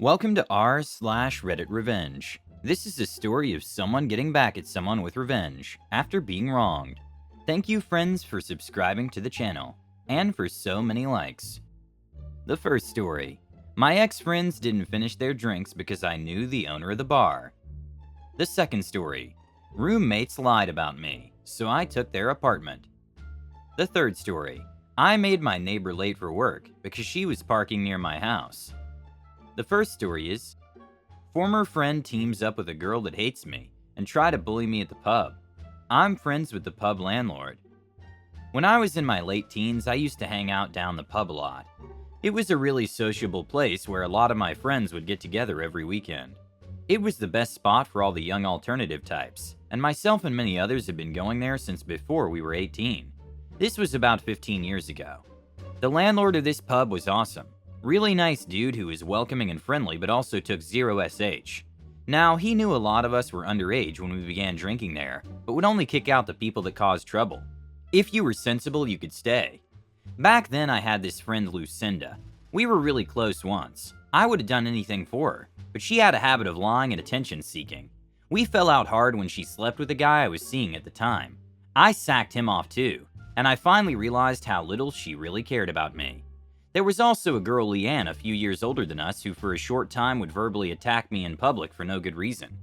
Welcome to r/Reddit Revenge. This is a story of someone getting back at someone with revenge after being wronged. Thank you friends for subscribing to the channel, and for so many likes. The first story. My ex-friends didn't finish their drinks because I knew the owner of the bar. The second story. Roommates lied about me, so I took their apartment. The third story. I made my neighbor late for work because she was parking near my house. The first story is, former friend teams up with a girl that hates me and try to bully me at the pub. I'm friends with the pub landlord. When I was in my late teens, I used to hang out down the pub a lot. It was a really sociable place where a lot of my friends would get together every weekend. It was the best spot for all the young alternative types, and myself and many others had been going there since before we were 18. This was about 15 years ago. The landlord of this pub was awesome. Really nice dude who was welcoming and friendly but also took 0 SH. Now, he knew a lot of us were underage when we began drinking there, but would only kick out the people that caused trouble. If you were sensible, you could stay. Back then, I had this friend Lucinda. We were really close once. I would have done anything for her, but she had a habit of lying and attention seeking. We fell out hard when she slept with a guy I was seeing at the time. I sacked him off too, and I finally realized how little she really cared about me. There was also a girl, Leanne, a few years older than us, who for a short time would verbally attack me in public for no good reason.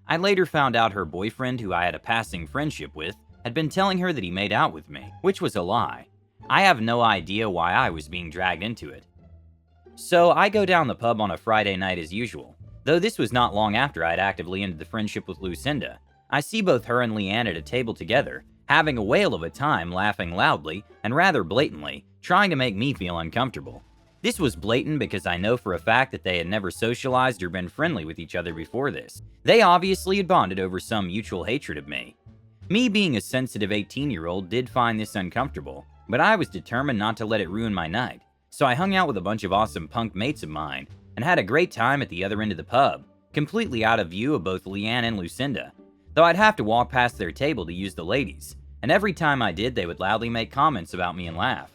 I later found out her boyfriend, who I had a passing friendship with, had been telling her that he made out with me, which was a lie. I have no idea why I was being dragged into it. So I go down the pub on a Friday night as usual. Though this was not long after I'd actively ended the friendship with Lucinda. I see both her and Leanne at a table together, having a whale of a time laughing loudly and rather blatantly, trying to make me feel uncomfortable. This was blatant because I know for a fact that they had never socialized or been friendly with each other before this. They obviously had bonded over some mutual hatred of me. Me being a sensitive 18-year-old did find this uncomfortable, but I was determined not to let it ruin my night, so I hung out with a bunch of awesome punk mates of mine and had a great time at the other end of the pub, completely out of view of both Leanne and Lucinda, though I'd have to walk past their table to use the ladies, and every time I did they would loudly make comments about me and laugh.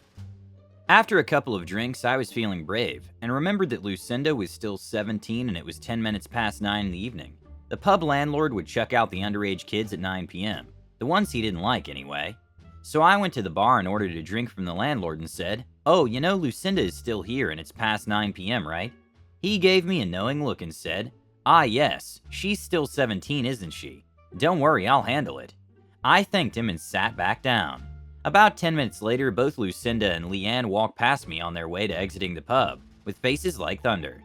After a couple of drinks, I was feeling brave, and remembered that Lucinda was still 17 and it was 10 minutes past 9 in the evening. The pub landlord would chuck out the underage kids at 9 p.m., the ones he didn't like anyway. So I went to the bar and ordered a drink from the landlord and said, "Oh, you know Lucinda is still here and it's past 9 p.m., right?" He gave me a knowing look and said, "Ah yes, she's still 17, isn't she? Don't worry, I'll handle it." I thanked him and sat back down. About 10 minutes later, both Lucinda and Leanne walked past me on their way to exiting the pub, with faces like thunder.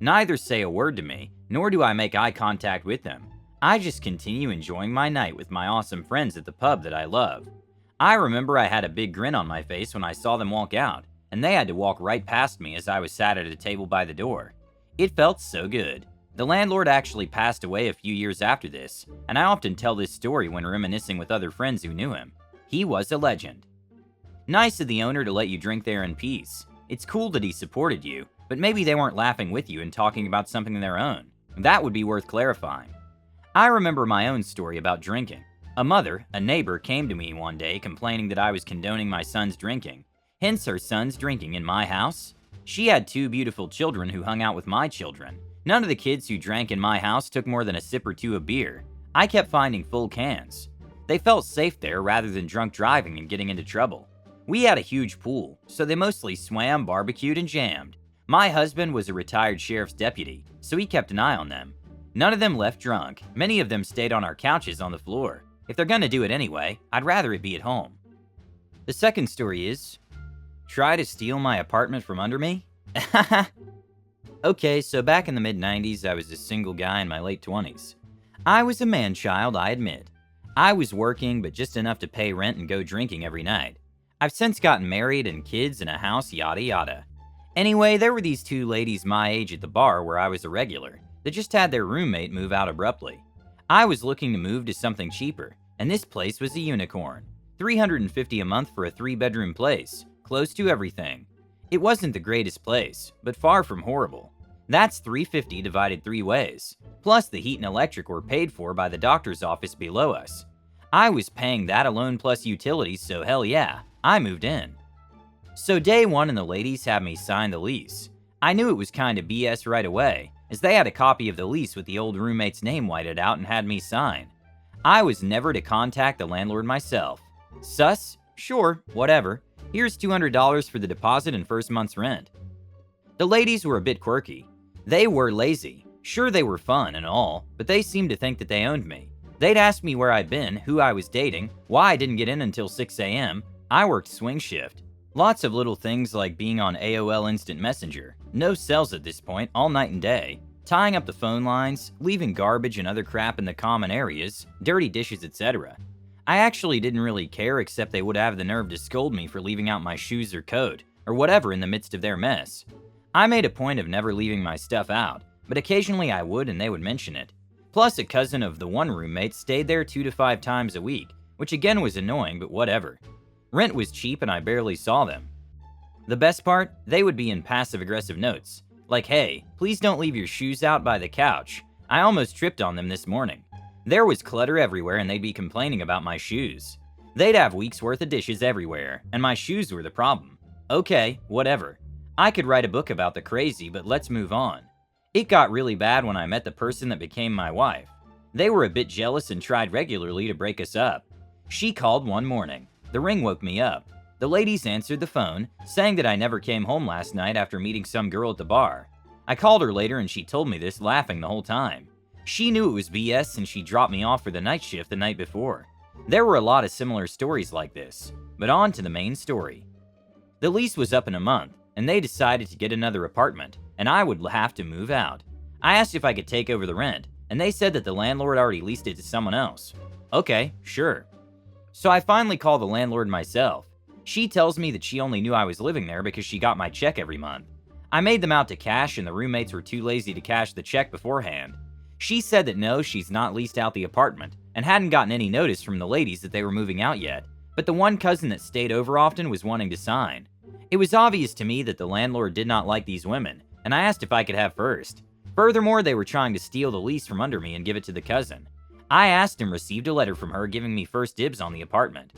Neither say a word to me, nor do I make eye contact with them. I just continue enjoying my night with my awesome friends at the pub that I love. I remember I had a big grin on my face when I saw them walk out, and they had to walk right past me as I was sat at a table by the door. It felt so good. The landlord actually passed away a few years after this, and I often tell this story when reminiscing with other friends who knew him. He was a legend. Nice of the owner to let you drink there in peace. It's cool that he supported you, but maybe they weren't laughing with you and talking about something of their own. That would be worth clarifying. I remember my own story about drinking. A mother, a neighbor, came to me one day complaining that I was condoning my son's drinking. Hence her son's drinking in my house. She had 2 beautiful children who hung out with my children. None of the kids who drank in my house took more than a sip or 2 of beer. I kept finding full cans. They felt safe there rather than drunk driving and getting into trouble. We had a huge pool, so they mostly swam, barbecued, and jammed. My husband was a retired sheriff's deputy, so he kept an eye on them. None of them left drunk. Many of them stayed on our couches on the floor. If they're gonna do it anyway, I'd rather it be at home. The second story is, try to steal my apartment from under me? Okay, so back in the mid-90s, I was a single guy in my late 20s. I was a man-child, I admit. I was working, but just enough to pay rent and go drinking every night. I've since gotten married and kids and a house, yada yada. Anyway, there were these 2 ladies my age at the bar where I was a regular that just had their roommate move out abruptly. I was looking to move to something cheaper, and this place was a unicorn. $350 a month for a 3-bedroom place, close to everything. It wasn't the greatest place, but far from horrible. That's $350 divided 3 ways. Plus the heat and electric were paid for by the doctor's office below us. I was paying that alone plus utilities, so hell yeah, I moved in. So day 1 and the ladies had me sign the lease. I knew it was kinda BS right away, as they had a copy of the lease with the old roommate's name whited out and had me sign. I was never to contact the landlord myself. Sus? Sure, whatever. Here's $200 for the deposit and first month's rent. The ladies were a bit quirky. They were lazy. Sure, they were fun and all, but they seemed to think that they owned me. They'd ask me where I'd been, who I was dating, why I didn't get in until 6 a.m. I worked swing shift. Lots of little things like being on AOL Instant Messenger. No cells at this point, all night and day. Tying up the phone lines, leaving garbage and other crap in the common areas, dirty dishes, etc. I actually didn't really care, except they would have the nerve to scold me for leaving out my shoes or coat, or whatever in the midst of their mess. I made a point of never leaving my stuff out, but occasionally I would and they would mention it. Plus, a cousin of the one roommate stayed there 2 to 5 times a week, which again was annoying, but whatever. Rent was cheap and I barely saw them. The best part? They would be in passive-aggressive notes, like, hey, please don't leave your shoes out by the couch. I almost tripped on them this morning. There was clutter everywhere and they'd be complaining about my shoes. They'd have weeks worth of dishes everywhere, and my shoes were the problem. Okay, whatever. I could write a book about the crazy, but let's move on. It got really bad when I met the person that became my wife. They were a bit jealous and tried regularly to break us up. She called one morning. The ring woke me up. The ladies answered the phone, saying that I never came home last night after meeting some girl at the bar. I called her later and she told me this, laughing the whole time. She knew it was BS and she dropped me off for the night shift the night before. There were a lot of similar stories like this, but on to the main story. The lease was up in a month, and they decided to get another apartment, and I would have to move out. I asked if I could take over the rent, and they said that the landlord already leased it to someone else. Okay, sure. So I finally call the landlord myself. She tells me that she only knew I was living there because she got my check every month. I made them out to cash and the roommates were too lazy to cash the check beforehand. She said that no, she's not leased out the apartment and hadn't gotten any notice from the ladies that they were moving out yet, but the one cousin that stayed over often was wanting to sign. It was obvious to me that the landlord did not like these women, and I asked if I could have first. Furthermore, they were trying to steal the lease from under me and give it to the cousin. I asked and received a letter from her giving me first dibs on the apartment.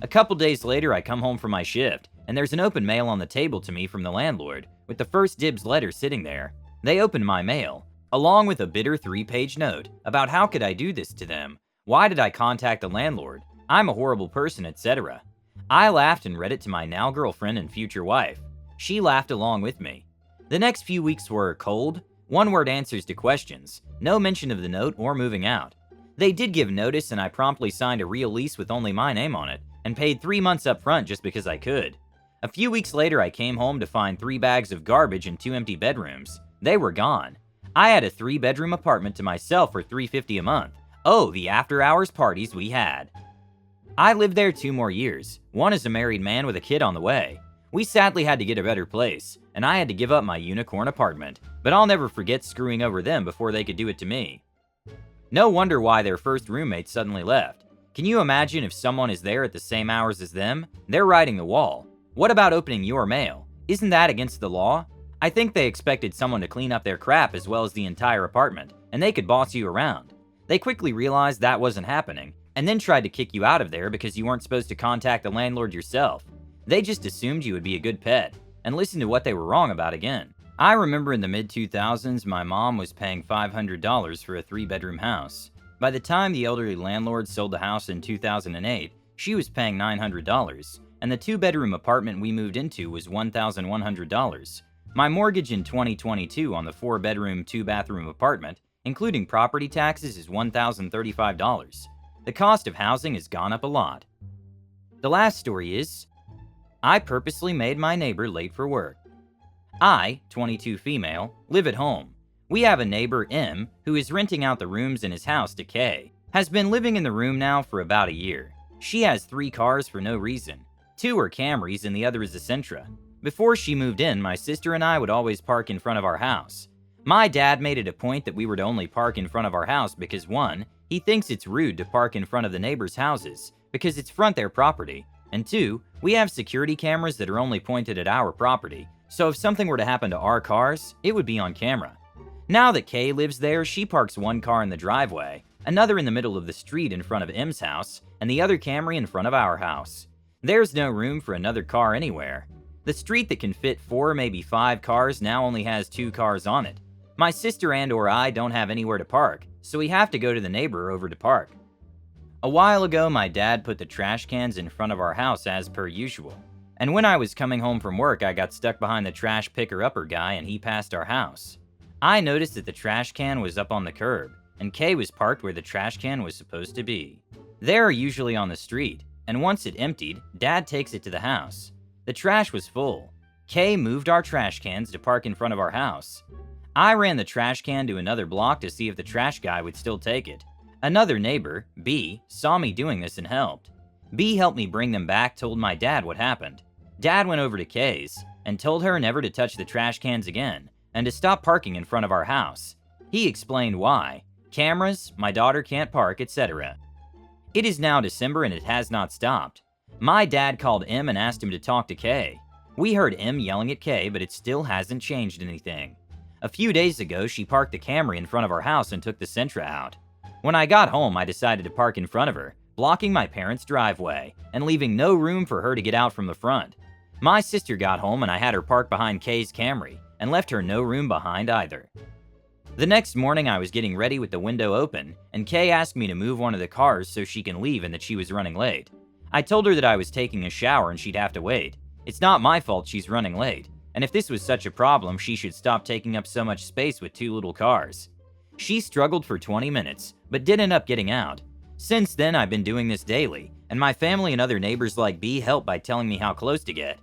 A couple days later, I come home from my shift, and there's an open mail on the table to me from the landlord, with the first dibs letter sitting there. They opened my mail, along with a bitter 3-page note about how could I do this to them, why did I contact the landlord, I'm a horrible person, etc. I laughed and read it to my now girlfriend and future wife. She laughed along with me. The next few weeks were cold, one-word answers to questions, no mention of the note or moving out. They did give notice and I promptly signed a real lease with only my name on it, and paid 3 months up front just because I could. A few weeks later, I came home to find 3 bags of garbage and 2 empty bedrooms. They were gone. I had a 3-bedroom apartment to myself for $350 a month. Oh, the after-hours parties we had. I lived there 2 more years, one as a married man with a kid on the way. We sadly had to get a better place, and I had to give up my unicorn apartment, but I'll never forget screwing over them before they could do it to me. No wonder why their first roommate suddenly left. Can you imagine if someone is there at the same hours as them? They're riding the wall. What about opening your mail? Isn't that against the law? I think they expected someone to clean up their crap as well as the entire apartment, and they could boss you around. They quickly realized that wasn't happening, and then tried to kick you out of there because you weren't supposed to contact the landlord yourself. They just assumed you would be a good pet, and listen to what they were wrong about again. I remember in the mid-2000s, my mom was paying $500 for a 3-bedroom house. By the time the elderly landlord sold the house in 2008, she was paying $900, and the 2-bedroom apartment we moved into was $1,100. My mortgage in 2022 on the 4-bedroom, 2-bathroom apartment, including property taxes, is $1,035. The cost of housing has gone up a lot. The last story is, I purposely made my neighbor late for work. I, 22 female, live at home. We have a neighbor, M, who is renting out the rooms in his house to K. Has been living in the room now for about a year. She has 3 cars for no reason. 2 are Camrys and the other is a Sentra. Before she moved in, my sister and I would always park in front of our house. My dad made it a point that we were to only park in front of our house because 1, he thinks it's rude to park in front of the neighbors' houses because it's front their property, and 2, we have security cameras that are only pointed at our property, so if something were to happen to our cars, it would be on camera. Now that Kay lives there, she parks 1 car in the driveway, another in the middle of the street in front of M's house, and the other Camry in front of our house. There's no room for another car anywhere. The street that can fit 4, maybe 5 cars now only has 2 cars on it. My sister and/or I don't have anywhere to park, so we have to go to the neighbor over to park. A while ago, my dad put the trash cans in front of our house as per usual. And when I was coming home from work, I got stuck behind the trash picker-upper guy and he passed our house. I noticed that the trash can was up on the curb, and Kay was parked where the trash can was supposed to be. They're usually on the street, and once it emptied, Dad takes it to the house. The trash was full. Kay moved our trash cans to park in front of our house. I ran the trash can to another block to see if the trash guy would still take it. Another neighbor, B, saw me doing this and helped. B helped me bring them back, told my dad what happened. Dad went over to Kay's and told her never to touch the trash cans again and to stop parking in front of our house. He explained why. Cameras, my daughter can't park, etc. It is now December and it has not stopped. My dad called M and asked him to talk to Kay. We heard M yelling at Kay, but it still hasn't changed anything. A few days ago, she parked the Camry in front of our house and took the Sentra out. When I got home, I decided to park in front of her, blocking my parents' driveway and leaving no room for her to get out from the front. My sister got home and I had her park behind Kay's Camry and left her no room behind either. The next morning, I was getting ready with the window open, and Kay asked me to move one of the cars so she can leave and that she was running late. I told her that I was taking a shower and she'd have to wait. It's not my fault she's running late, and if this was such a problem, she should stop taking up so much space with 2 little cars. She struggled for 20 minutes, but did end up getting out. Since then, I've been doing this daily, and my family and other neighbors like B help by telling me how close to get.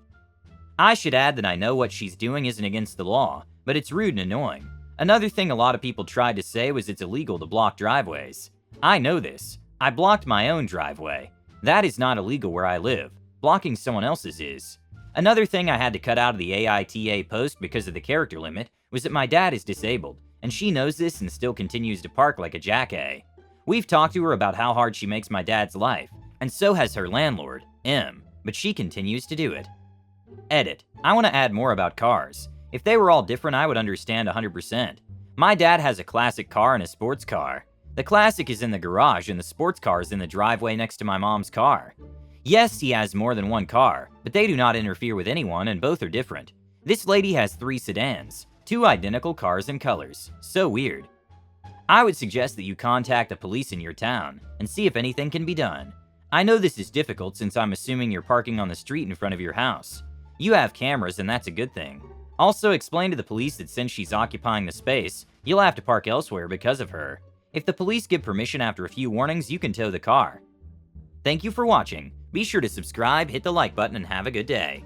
I should add that I know what she's doing isn't against the law, but it's rude and annoying. Another thing a lot of people tried to say was it's illegal to block driveways. I know this. I blocked my own driveway. That is not illegal where I live. Blocking someone else's is. Another thing I had to cut out of the AITA post because of the character limit was that my dad is disabled, and she knows this and still continues to park like a jackass. We've talked to her about how hard she makes my dad's life, and so has her landlord, M, but she continues to do it. Edit. I want to add more about cars. If they were all different, I would understand 100%. My dad has a classic car and a sports car. The classic is in the garage and the sports car is in the driveway next to my mom's car. Yes, he has more than one car, but they do not interfere with anyone and both are different. This lady has 3 sedans, 2 identical cars and colors. So weird. I would suggest that you contact the police in your town and see if anything can be done. I know this is difficult since I'm assuming you're parking on the street in front of your house. You have cameras and that's a good thing. Also, explain to the police that since she's occupying the space, you'll have to park elsewhere because of her. If the police give permission after a few warnings, you can tow the car. Thank you for watching. Be sure to subscribe, hit the like button, and have a good day.